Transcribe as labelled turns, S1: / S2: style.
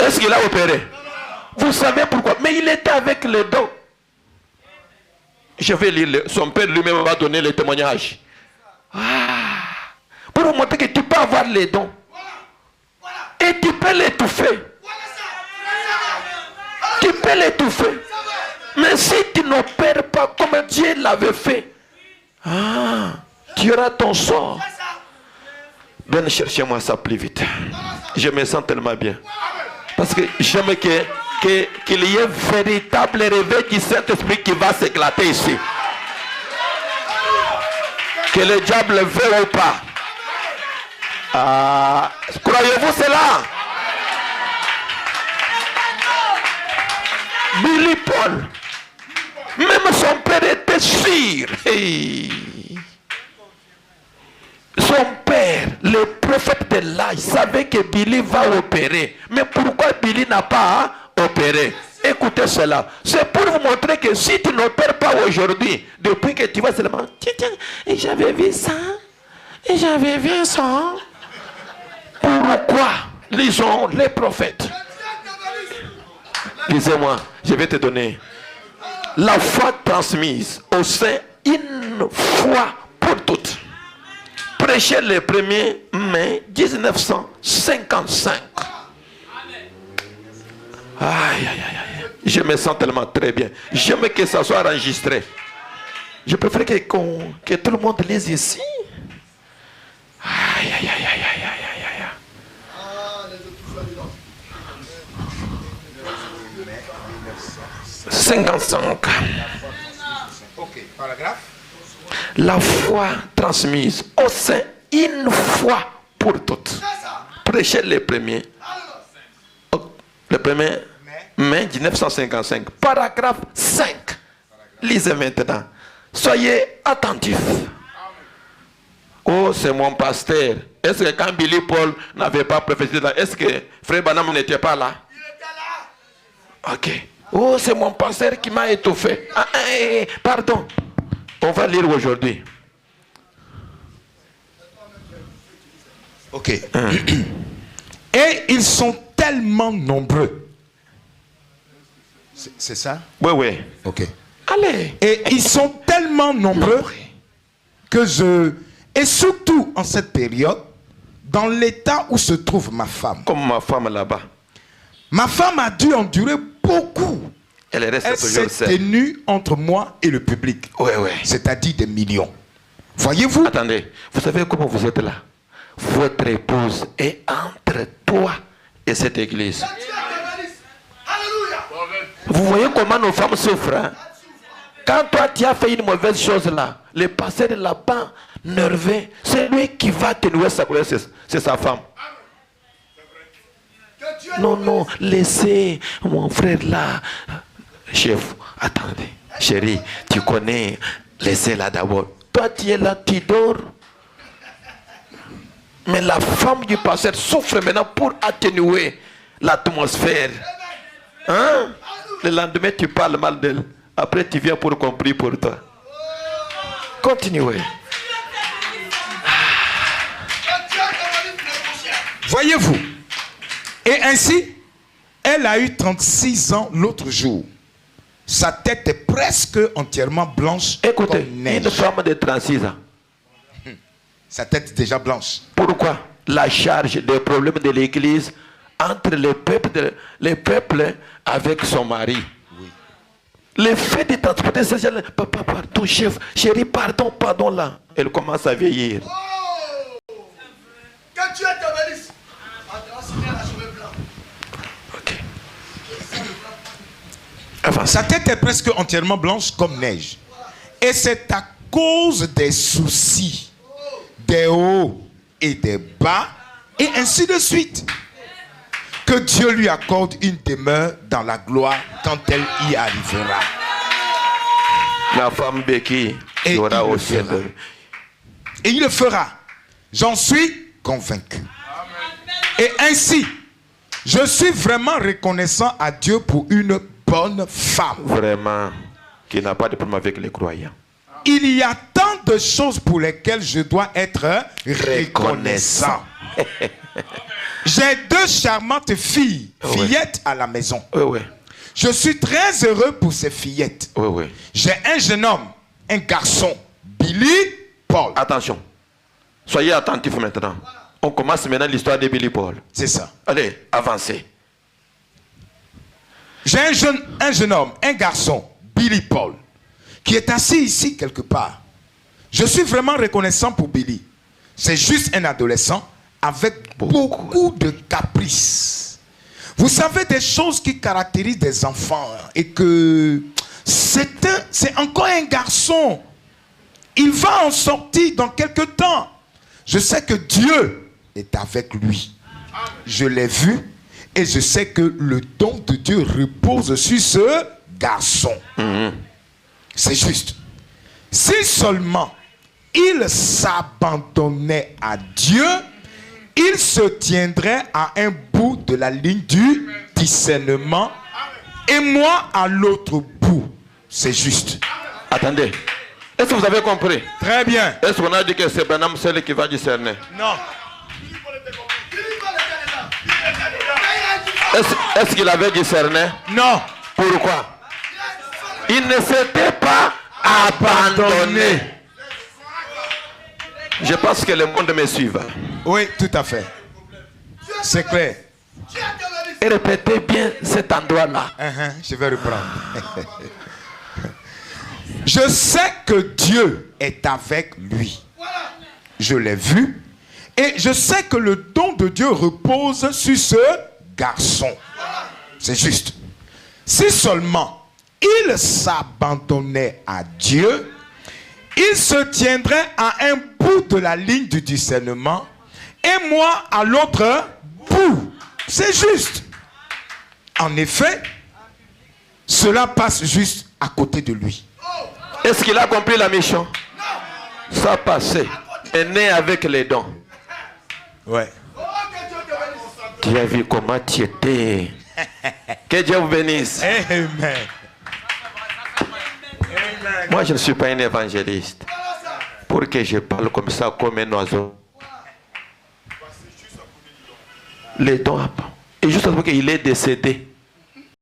S1: Est-ce qu'il a opéré? Vous savez pourquoi? Mais il était avec les dons. Je vais lire, son père lui-même va donner le témoignage. Pour vous montrer que tu peux avoir les dons. Et tu peux l'étouffer. Tu peux l'étouffer. Mais si tu n'opères pas comme Dieu l'avait fait, tu auras ton sort. Viens chercher moi ça plus vite. Je me sens tellement bien. Parce que j'aime qu'il y ait véritable réveil du Saint-Esprit qui va s'éclater ici. Que le diable le veut ou pas. Croyez-vous cela? Billy Paul, même son père était sûr. Hey. Son père, le prophète de l'âge, savait que Billy va opérer. Mais pourquoi Billy n'a pas opéré? Écoutez cela. C'est pour vous montrer que si tu n'opères pas aujourd'hui, depuis que tu vas seulement, tiens, et j'avais vu ça, et j'avais vu ça. Pourquoi lisons les prophètes? Lisez-moi, je vais te donner la foi transmise au sein une fois pour toutes. Prêché le 1er mai 1955. Aïe. Je me sens tellement très bien. J'aime que ça soit enregistré. Je préfère que tout le monde lise ici. Aïe. 55.
S2: Ok, paragraphe.
S1: La foi transmise au sein une fois pour toutes. Prêché le 1er mai 1955. Paragraphe 5. Lisez maintenant. Soyez attentifs. Oh, c'est mon pasteur. Est-ce que quand Billy Paul n'avait pas prophétisé là, est-ce que Frère Branham n'était pas là? Il était là. Ok. Oh, c'est mon pasteur qui m'a étouffé. Pardon. On va lire aujourd'hui.
S2: Ok. Et ils sont tellement nombreux. C'est ça?
S1: Oui.
S2: Ok.
S1: Allez.
S2: Et ils sont tellement nombreux que et surtout en cette période, dans l'état où se trouve ma femme.
S1: Comme ma femme là-bas.
S2: Ma femme a dû endurer beaucoup.
S1: Elle
S2: s'est tenue entre moi et le public.
S1: Oui.
S2: C'est-à-dire des millions. Voyez-vous?
S1: Attendez, vous savez comment vous êtes là? Votre épouse est entre toi et cette église. Vous voyez comment nos femmes souffrent, hein? Quand toi tu as fait une mauvaise chose là, le pasteur là-bas, nerveux, c'est lui qui va te nouer sa colère, c'est sa femme. Non, laissez mon frère là. Chef, attendez, chérie, tu connais, laissez-la d'abord. Toi tu es là, tu dors. Mais la femme du pasteur souffre maintenant pour atténuer l'atmosphère. Hein? Le lendemain, tu parles mal d'elle. Après, tu viens pour qu'on prie pour toi. Continuez.
S2: Voyez-vous? Et ainsi, elle a eu 36 ans l'autre jour. Sa tête est presque entièrement blanche.
S1: Écoutez,
S2: comme neige.
S1: une femme de 36 ans.
S2: Sa tête est déjà blanche.
S1: Pourquoi? La charge des problèmes de l'église entre les peuples avec son mari.
S2: Oui.
S1: Le fait de transporter ces gens, papa, pardon, chef, chérie, pardon là. Elle commence à vieillir.
S3: Oh! Quand tu es ta valise,
S1: Ok. Avance.
S2: Sa tête est presque entièrement blanche comme neige. Et c'est à cause des soucis, des hauts et des bas, et ainsi de suite, que Dieu lui accorde une demeure dans la gloire quand elle y arrivera.
S1: La femme béquille
S2: Et
S1: aura
S2: il
S1: au
S2: le
S1: ciel.
S2: fera. Et il le fera. J'en suis convaincu. Et ainsi, je suis vraiment reconnaissant à Dieu pour une bonne femme.
S1: Vraiment, qui n'a pas de problème avec les croyants.
S2: Il y a tant de choses pour lesquelles je dois être reconnaissant. J'ai 2 charmantes filles,
S1: Oui.
S2: fillettes à la maison.
S1: Oui, oui.
S2: Je suis très heureux pour ces fillettes.
S1: Oui, oui.
S2: J'ai un jeune homme, un garçon, Billy Paul.
S1: Attention. Soyez attentifs maintenant. On commence maintenant l'histoire de Billy Paul.
S2: C'est ça.
S1: Allez, avancez.
S2: J'ai un jeune homme, un garçon, Billy Paul, qui est assis ici quelque part. Je suis vraiment reconnaissant pour Billy. C'est juste un adolescent avec beaucoup de caprices. Vous savez, des choses qui caractérisent des enfants et que c'est encore un garçon. Il va en sortir dans quelque temps. Je sais que Dieu est avec lui. Je l'ai vu et je sais que le don de Dieu repose sur ce garçon. C'est juste. Si seulement il s'abandonnait à Dieu, il se tiendrait à un bout de la ligne du discernement et moi à l'autre bout. C'est juste.
S1: Attendez. Est-ce que vous avez compris?
S2: Très bien.
S1: Est-ce qu'on a dit que c'est Branham seul qui va discerner?
S2: Non.
S1: Est-ce qu'il avait discerné?
S2: Non.
S1: Pourquoi? Il ne s'était pas abandonné. Je pense que le monde me suit.
S2: Oui, tout à fait. C'est clair.
S1: Et répétez bien cet endroit-là.
S2: Je vais reprendre. Je sais que Dieu est avec lui. Je l'ai vu. Et je sais que le don de Dieu repose sur ce garçon. C'est juste. Si seulement il s'abandonnait à Dieu, il se tiendrait à un bout de la ligne du discernement et moi à l'autre bout. C'est juste. En effet, cela passe juste à côté de lui.
S1: Est-ce qu'il a compris la mission? Ça passé. Est né avec les dons.
S2: Ouais.
S1: Tu as vu comment tu étais. Que Dieu vous bénisse.
S2: Amen.
S1: Moi, je ne suis pas un évangéliste. Pour que je parle comme ça, comme un oiseau. Les dons. Et juste parce qu'il est décédé.